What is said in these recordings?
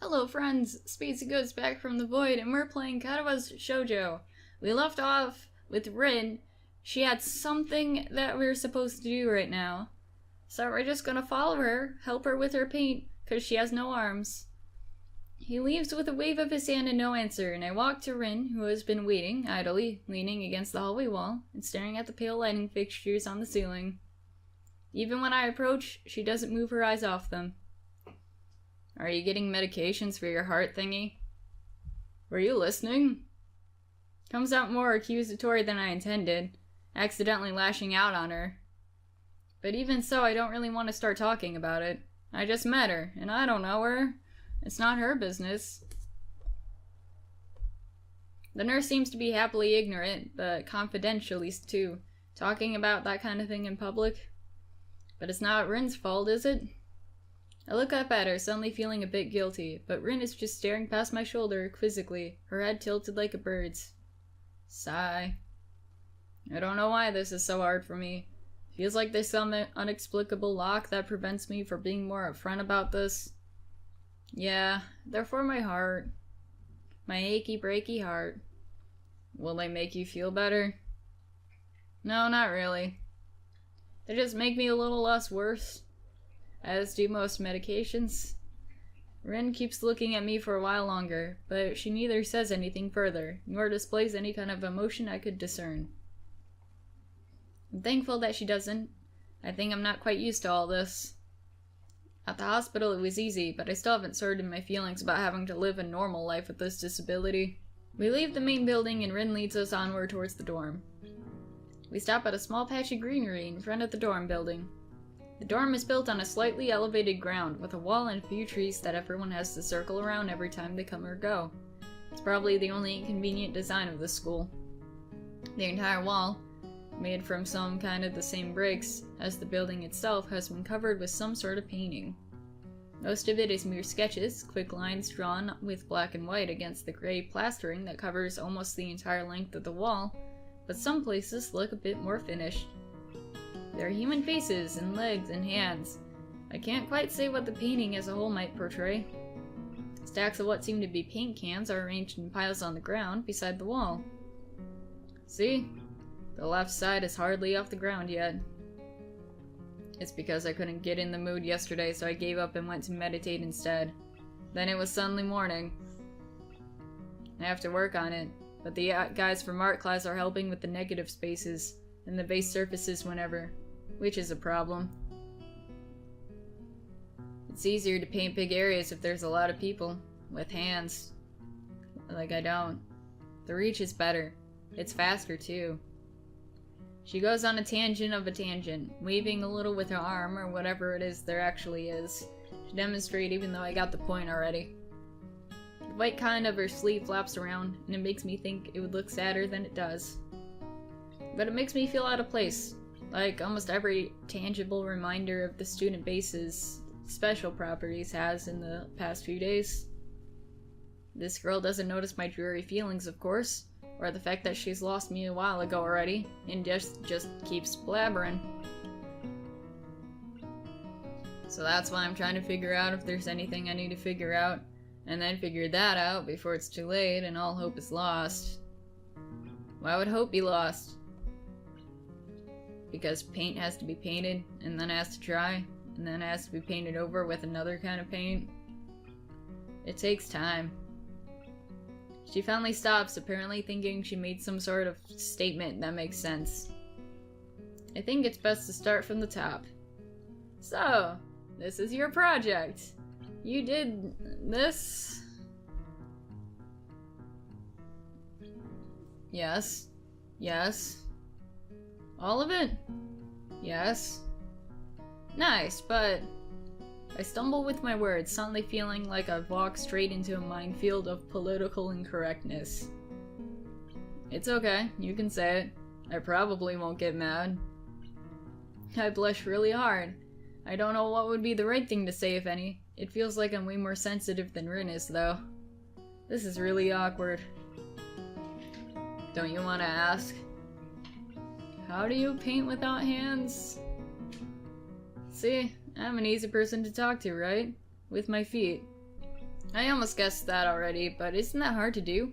Hello friends, Spacey goes back from the void and we're playing Katawa Shoujo. We left off with Rin. She had something that we're supposed to do right now. So we're just gonna follow her, help her with her paint, cause she has no arms. He leaves with a wave of his hand and no answer, and I walk to Rin, who has been waiting, idly, leaning against the hallway wall, and staring at the pale lighting fixtures on the ceiling. Even when I approach, she doesn't move her eyes off them. Are you getting medications for your heart thingy? Were you listening? Comes out more accusatory than I intended, accidentally lashing out on her. But even so, I don't really want to start talking about it. I just met her, and I don't know her. It's not her business. The nurse seems to be happily ignorant, but confidentially too, talking about that kind of thing in public. But it's not Rin's fault, is it? I look up at her, suddenly feeling a bit guilty, but Rin is just staring past my shoulder, quizzically, her head tilted like a bird's. Sigh. I don't know why this is so hard for me. Feels like there's some inexplicable lock that prevents me from being more upfront about this. Yeah, they're for my heart. My achy breaky heart. Will they make you feel better? No, not really. They just make me a little less worse. As do most medications. Rin keeps looking at me for a while longer, but she neither says anything further, nor displays any kind of emotion I could discern. I'm thankful that she doesn't. I think I'm not quite used to all this. At the hospital it was easy, but I still haven't sorted my feelings about having to live a normal life with this disability. We leave the main building and Rin leads us onward towards the dorm. We stop at a small patch of greenery in front of the dorm building. The dorm is built on a slightly elevated ground with a wall and a few trees that everyone has to circle around every time they come or go. It's probably the only inconvenient design of this school. The entire wall, made from some kind of the same bricks as the building itself, has been covered with some sort of painting. Most of it is mere sketches, quick lines drawn with black and white against the gray plastering that covers almost the entire length of the wall, but some places look a bit more finished. There are human faces and legs and hands. I can't quite say what the painting as a whole might portray. Stacks of what seem to be paint cans are arranged in piles on the ground beside the wall. See? The left side is hardly off the ground yet. It's because I couldn't get in the mood yesterday, so I gave up and went to meditate instead. Then it was suddenly morning. I have to work on it, but the guys from art class are helping with the negative spaces and the base surfaces whenever, which is a problem. It's easier to paint big areas if there's a lot of people, with hands. Like I don't. The reach is better. It's faster too. She goes on a tangent of a tangent, waving a little with her arm or whatever it is there actually is, to demonstrate even though I got the point already. The white kind of her sleeve flaps around, and it makes me think it would look sadder than it does. But it makes me feel out of place, like almost every tangible reminder of the student base's special properties has in the past few days. This girl doesn't notice my dreary feelings, of course, or the fact that she's lost me a while ago already, and just keeps blabbering. So that's why I'm trying to figure out if there's anything I need to figure out, and then figure that out before it's too late and all hope is lost. Why would hope be lost? Because paint has to be painted, and then has to dry, and then has to be painted over with another kind of paint. It takes time. She finally stops, apparently thinking she made some sort of statement that makes sense. I think it's best to start from the top. So, this is your project. You did this? Yes. Yes. All of it? Yes. Nice, but I stumble with my words, suddenly feeling like I've walked straight into a minefield of political incorrectness. It's okay, you can say it. I probably won't get mad. I blush really hard. I don't know what would be the right thing to say, if any. It feels like I'm way more sensitive than Rin is, though. This is really awkward. Don't you want to ask? How do you paint without hands? See, I'm an easy person to talk to, right? With my feet. I almost guessed that already, but isn't that hard to do?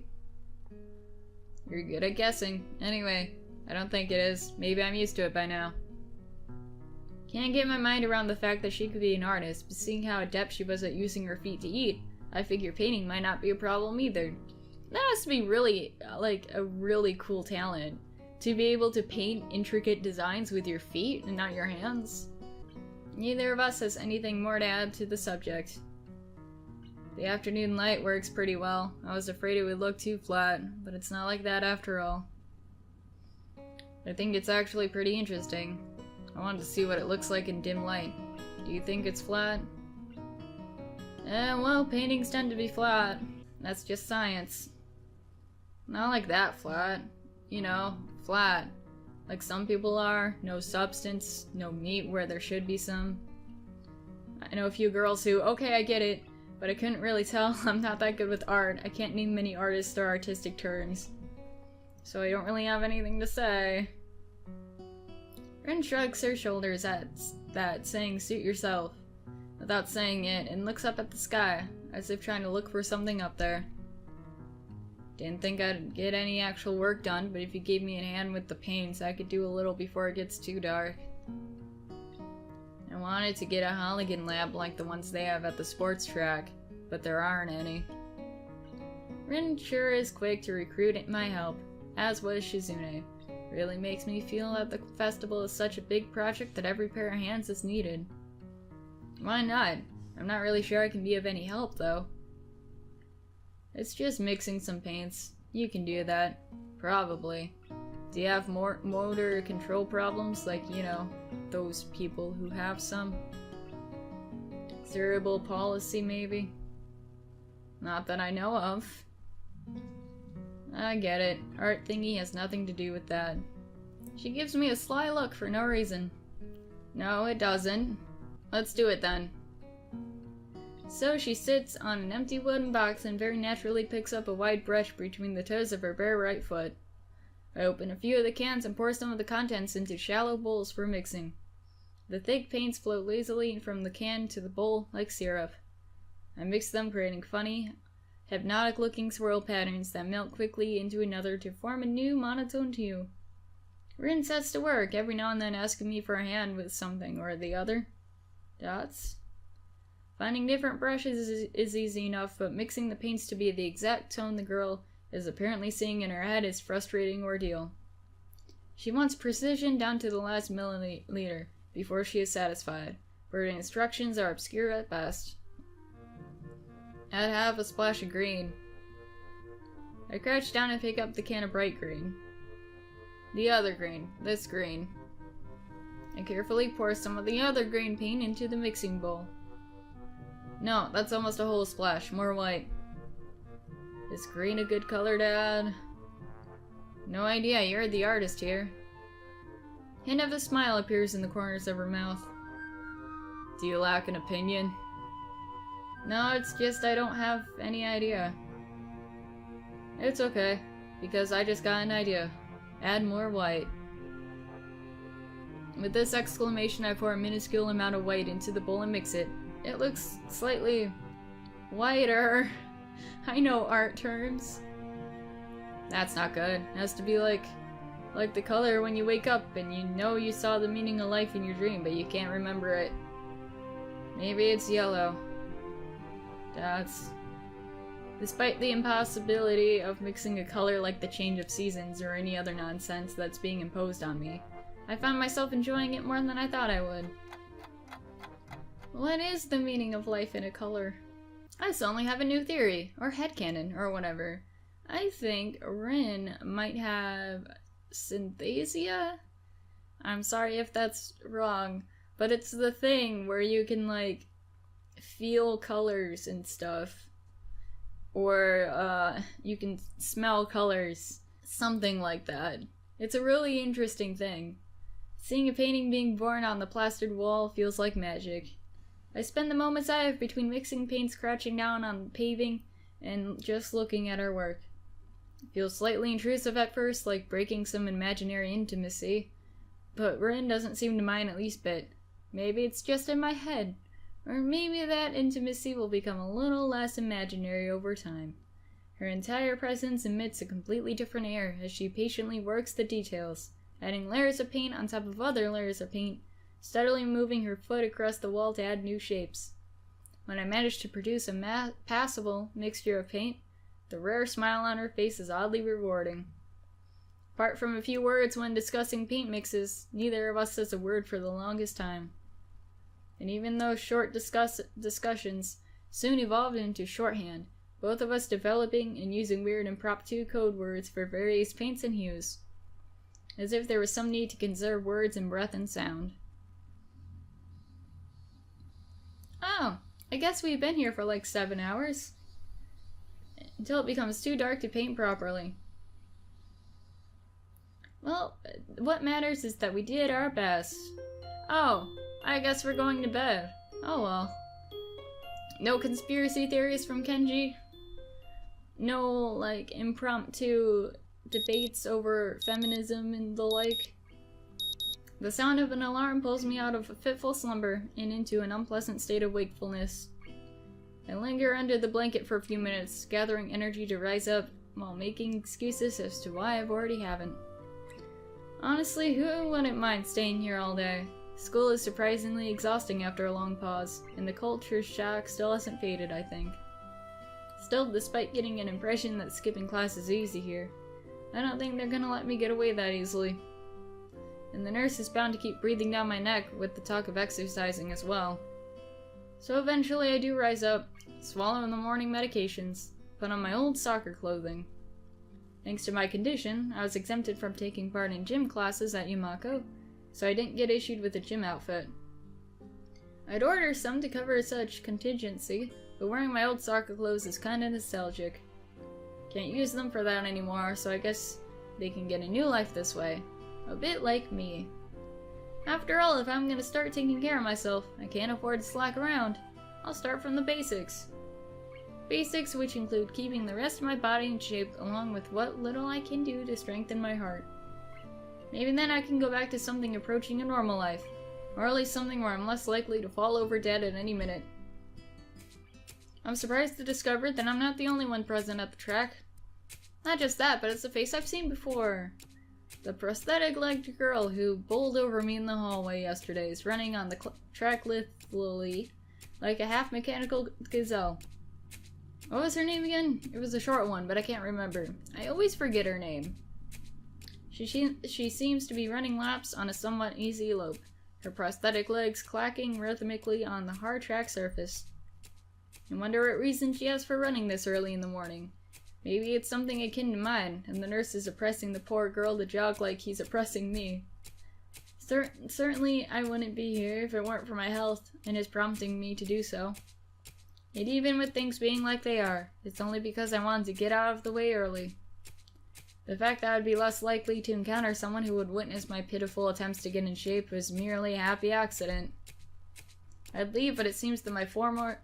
You're good at guessing. Anyway, I don't think it is. Maybe I'm used to it by now. Can't get my mind around the fact that she could be an artist, but seeing how adept she was at using her feet to eat, I figure painting might not be a problem either. That has to be really, like, a really cool talent. To be able to paint intricate designs with your feet and not your hands. Neither of us has anything more to add to the subject. The afternoon light works pretty well. I was afraid it would look too flat, but it's not like that after all. I think it's actually pretty interesting. I wanted to see what it looks like in dim light. Do you think it's flat? Well, paintings tend to be flat. That's just science. Not like that flat. You know, flat. Like some people are. No substance, no meat where there should be some. I know a few girls who, okay, I get it, but I couldn't really tell. I'm not that good with art. I can't name many artists or artistic terms. So I don't really have anything to say. Rin shrugs her shoulders at that, saying, "Suit yourself," without saying it, and looks up at the sky, as if trying to look for something up there. Didn't think I'd get any actual work done, but if you gave me a hand with the paints, I could do a little before it gets too dark. I wanted to get a Holligan lab like the ones they have at the sports track, but there aren't any. Rin sure is quick to recruit my help, as was Shizune. Really makes me feel that the festival is such a big project that every pair of hands is needed. Why not? I'm not really sure I can be of any help, though. It's just mixing some paints. You can do that. Probably. Do you have more motor control problems, like, you know, those people who have some? Cerebral palsy, maybe? Not that I know of. I get it. Art thingy has nothing to do with that. She gives me a sly look for no reason. No, it doesn't. Let's do it then. So she sits on an empty wooden box and very naturally picks up a wide brush between the toes of her bare right foot. I open a few of the cans and pour some of the contents into shallow bowls for mixing. The thick paints float lazily from the can to the bowl like syrup. I mix them, creating funny, hypnotic-looking swirl patterns that melt quickly into another to form a new monotone hue. Rin sets to work, every now and then asking me for a hand with something or the other. Dots? Finding different brushes is easy enough, but mixing the paints to be the exact tone the girl is apparently seeing in her head is a frustrating ordeal. She wants precision down to the last milliliter before she is satisfied, but her instructions are obscure at best. Add half a splash of green. I crouch down and pick up the can of bright green. The other green. This green. I carefully pour some of the other green paint into the mixing bowl. No, that's almost a whole splash. More white. Is green a good color to add? No idea, you're the artist here. Hint of a smile appears in the corners of her mouth. Do you lack an opinion? No, it's just I don't have any idea. It's okay, because I just got an idea. Add more white. With this exclamation, I pour a minuscule amount of white into the bowl and mix it. It looks slightly whiter. I know art terms. That's not good. It has to be like the color when you wake up and you know you saw the meaning of life in your dream, but you can't remember it. Maybe it's yellow. That's... Despite the impossibility of mixing a color like the change of seasons or any other nonsense that's being imposed on me, I found myself enjoying it more than I thought I would. What is the meaning of life in a color? I suddenly have a new theory, or headcanon, or whatever. I think Rin might have synthesia? I'm sorry if that's wrong, but it's the thing where you can, like, feel colors and stuff. Or, you can smell colors. Something like that. It's a really interesting thing. Seeing a painting being born on the plastered wall feels like magic. I spend the moments I have between mixing paints crouching down on paving and just looking at her work. It feels slightly intrusive at first, like breaking some imaginary intimacy. But Rin doesn't seem to mind at least bit. Maybe it's just in my head. Or maybe that intimacy will become a little less imaginary over time. Her entire presence emits a completely different air as she patiently works the details, adding layers of paint on top of other layers of paint, steadily moving her foot across the wall to add new shapes. When I manage to produce a passable mixture of paint, the rare smile on her face is oddly rewarding. Apart from a few words when discussing paint mixes, neither of us says a word for the longest time. And even those short discussions soon evolved into shorthand, both of us developing and using weird impromptu code words for various paints and hues, as if there was some need to conserve words and breath and sound. Oh, I guess we've been here for like 7 hours. Until it becomes too dark to paint properly. Well, what matters is that we did our best. Oh, I guess we're going to bed. Oh well. No conspiracy theories from Kenji? No, like, impromptu debates over feminism and the like? The sound of an alarm pulls me out of a fitful slumber and into an unpleasant state of wakefulness. I linger under the blanket for a few minutes, gathering energy to rise up while making excuses as to why I've already haven't. Honestly, who wouldn't mind staying here all day? School is surprisingly exhausting after a long pause, and the culture shock still hasn't faded, I think. Still, despite getting an impression that skipping class is easy here, I don't think they're gonna let me get away that easily. And the nurse is bound to keep breathing down my neck with the talk of exercising as well. So eventually I do rise up, swallow the morning medications, put on my old soccer clothing. Thanks to my condition, I was exempted from taking part in gym classes at Yumako, so I didn't get issued with a gym outfit. I'd order some to cover such contingency, but wearing my old soccer clothes is kinda nostalgic. Can't use them for that anymore, so I guess they can get a new life this way. A bit like me. After all, if I'm gonna start taking care of myself, I can't afford to slack around. I'll start from the basics. Basics which include keeping the rest of my body in shape along with what little I can do to strengthen my heart. Maybe then I can go back to something approaching a normal life, or at least something where I'm less likely to fall over dead at any minute. I'm surprised to discover that I'm not the only one present at the track. Not just that, but it's a face I've seen before. The prosthetic-legged girl who bowled over me in the hallway yesterday is running on the track lithely, like a half-mechanical gazelle. What was her name again? It was a short one, but I can't remember. I always forget her name. She seems to be running laps on a somewhat easy lope, her prosthetic legs clacking rhythmically on the hard track surface. I wonder what reason she has for running this early in the morning. Maybe it's something akin to mine, and the nurse is oppressing the poor girl to jog like he's oppressing me. Certainly I wouldn't be here if it weren't for my health, and his prompting me to do so. And even with things being like they are, it's only because I wanted to get out of the way early. The fact that I would be less likely to encounter someone who would witness my pitiful attempts to get in shape was merely a happy accident. I'd leave, but it seems that my former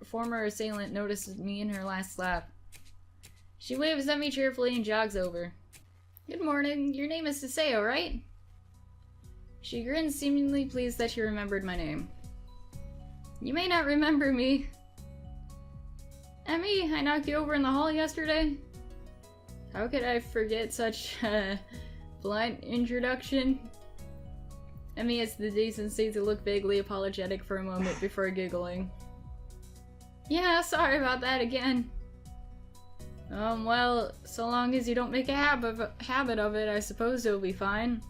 assailant notices me in her last lap. She waves at me cheerfully and jogs over. Good morning, your name is Saseo, right? She grins, seemingly pleased that she remembered my name. You may not remember me. Emi, I knocked you over in the hall yesterday. How could I forget such a blunt introduction? Emi has the decency to look vaguely apologetic for a moment before giggling. Yeah, sorry about that again. Well, so long as you don't make a habit of it, I suppose it'll be fine.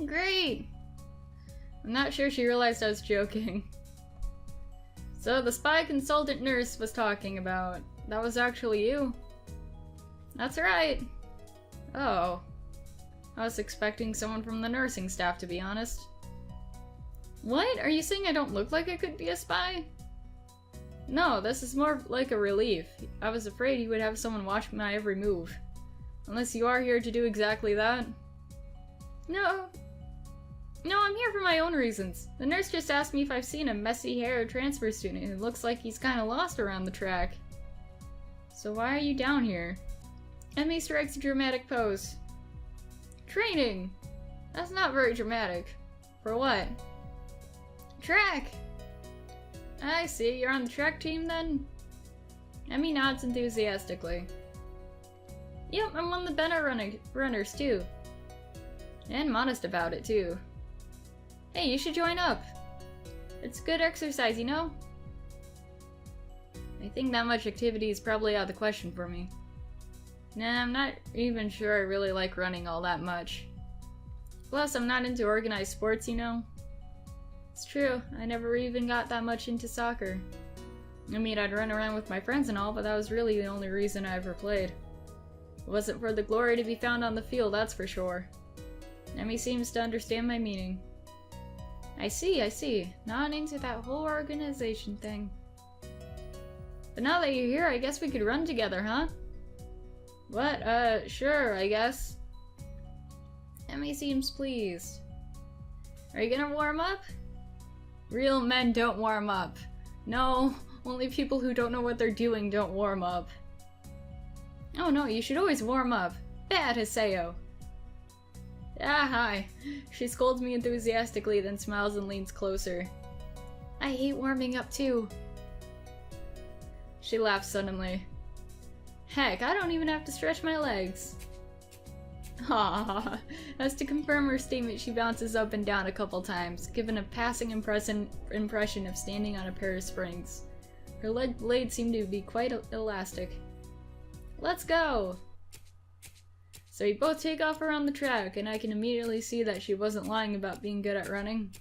Great! I'm not sure she realized I was joking. So the spy consultant nurse was talking about, that was actually you? That's right. Oh. I was expecting someone from the nursing staff, to be honest. What? Are you saying I don't look like I could be a spy? No, this is more like a relief. I was afraid you would have someone watch my every move. Unless you are here to do exactly that. No, I'm here for my own reasons. The nurse just asked me if I've seen a messy-haired transfer student who looks like he's kinda lost around the track. So why are you down here? Emi strikes a dramatic pose. Training! That's not very dramatic. For what? Track! I see, you're on the track team then? Emi nods enthusiastically. Yep, I'm one of the better runners too. And modest about it too. Hey, you should join up. It's good exercise, you know? I think that much activity is probably out of the question for me. Nah, I'm not even sure I really like running all that much. Plus, I'm not into organized sports, you know? It's true, I never even got that much into soccer. I mean, I'd run around with my friends and all, but that was really the only reason I ever played. It wasn't for the glory to be found on the field, that's for sure. Emi seems to understand my meaning. I see. Not into that whole organization thing. But now that you're here, I guess we could run together, huh? What? Sure, I guess. Emi seems pleased. Are you gonna warm up? Real men don't warm up. No, only people who don't know what they're doing don't warm up. Oh no, you should always warm up. Bad, Haseo. Ah, hi. She scolds me enthusiastically, then smiles and leans closer. I hate warming up too. She laughs suddenly. Heck, I don't even have to stretch my legs. Ah, as to confirm her statement, she bounces up and down a couple times, giving a passing impression of standing on a pair of springs. Her leg blades seem to be quite elastic. Let's go! So we both take off around the track, and I can immediately see that she wasn't lying about being good at running.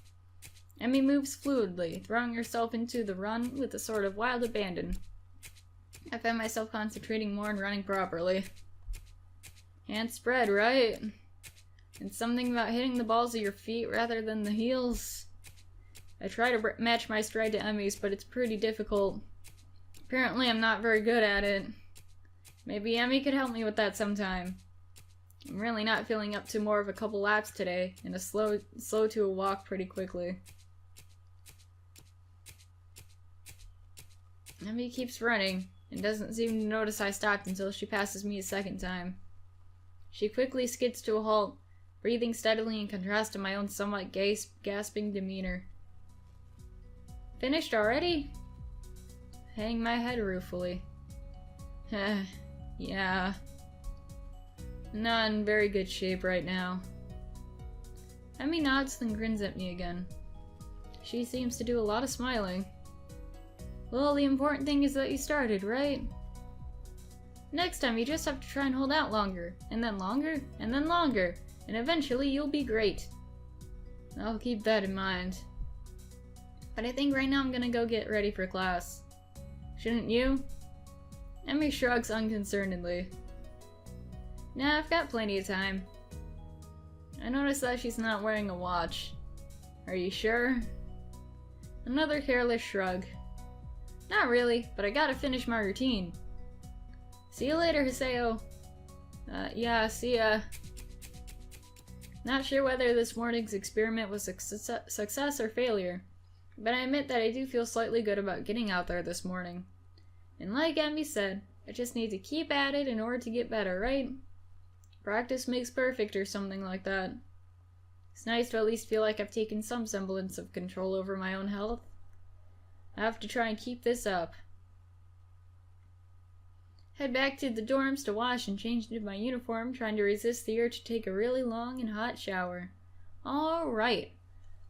Emi moves fluidly, throwing herself into the run with a sort of wild abandon. I find myself concentrating more on running properly. Hands spread, right? And something about hitting the balls of your feet rather than the heels. I try to match my stride to Emi's, but it's pretty difficult. Apparently I'm not very good at it. Maybe Emi could help me with that sometime. I'm really not feeling up to more of a couple laps today, and a slow to a walk pretty quickly. Emi keeps running, and doesn't seem to notice I stopped until she passes me a second time. She quickly skids to a halt, breathing steadily in contrast to my own somewhat gasping demeanor. Finished already? Hang my head ruefully. Yeah. Not in very good shape right now. Emi nods, then grins at me again. She seems to do a lot of smiling. Well, the important thing is that you started, right? Next time you just have to try and hold out longer, and then longer, and then longer, and eventually you'll be great. I'll keep that in mind. But I think right now I'm gonna go get ready for class. Shouldn't you? Emi shrugs unconcernedly. Nah, I've got plenty of time. I noticed that she's not wearing a watch. Are you sure? Another careless shrug. Not really, but I gotta finish my routine. See you later, Haseo. Yeah, see ya. Not sure whether this morning's experiment was a success or failure, but I admit that I do feel slightly good about getting out there this morning. And like Emi said, I just need to keep at it in order to get better, right? Practice makes perfect or something like that. It's nice to at least feel like I've taken some semblance of control over my own health. I have to try and keep this up. Head back to the dorms to wash and change into my uniform, trying to resist the urge to take a really long and hot shower. Alright,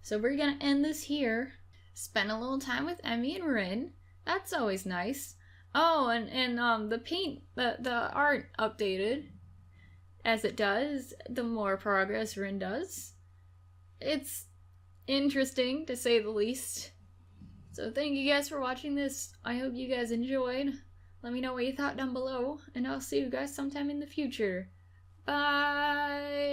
so we're gonna end this here. Spend a little time with Emi and Rin. That's always nice. Oh, and the art updated. As it does, the more progress Rin does. It's interesting, to say the least. So thank you guys for watching this. I hope you guys enjoyed. Let me know what you thought down below, and I'll see you guys sometime in the future. Bye!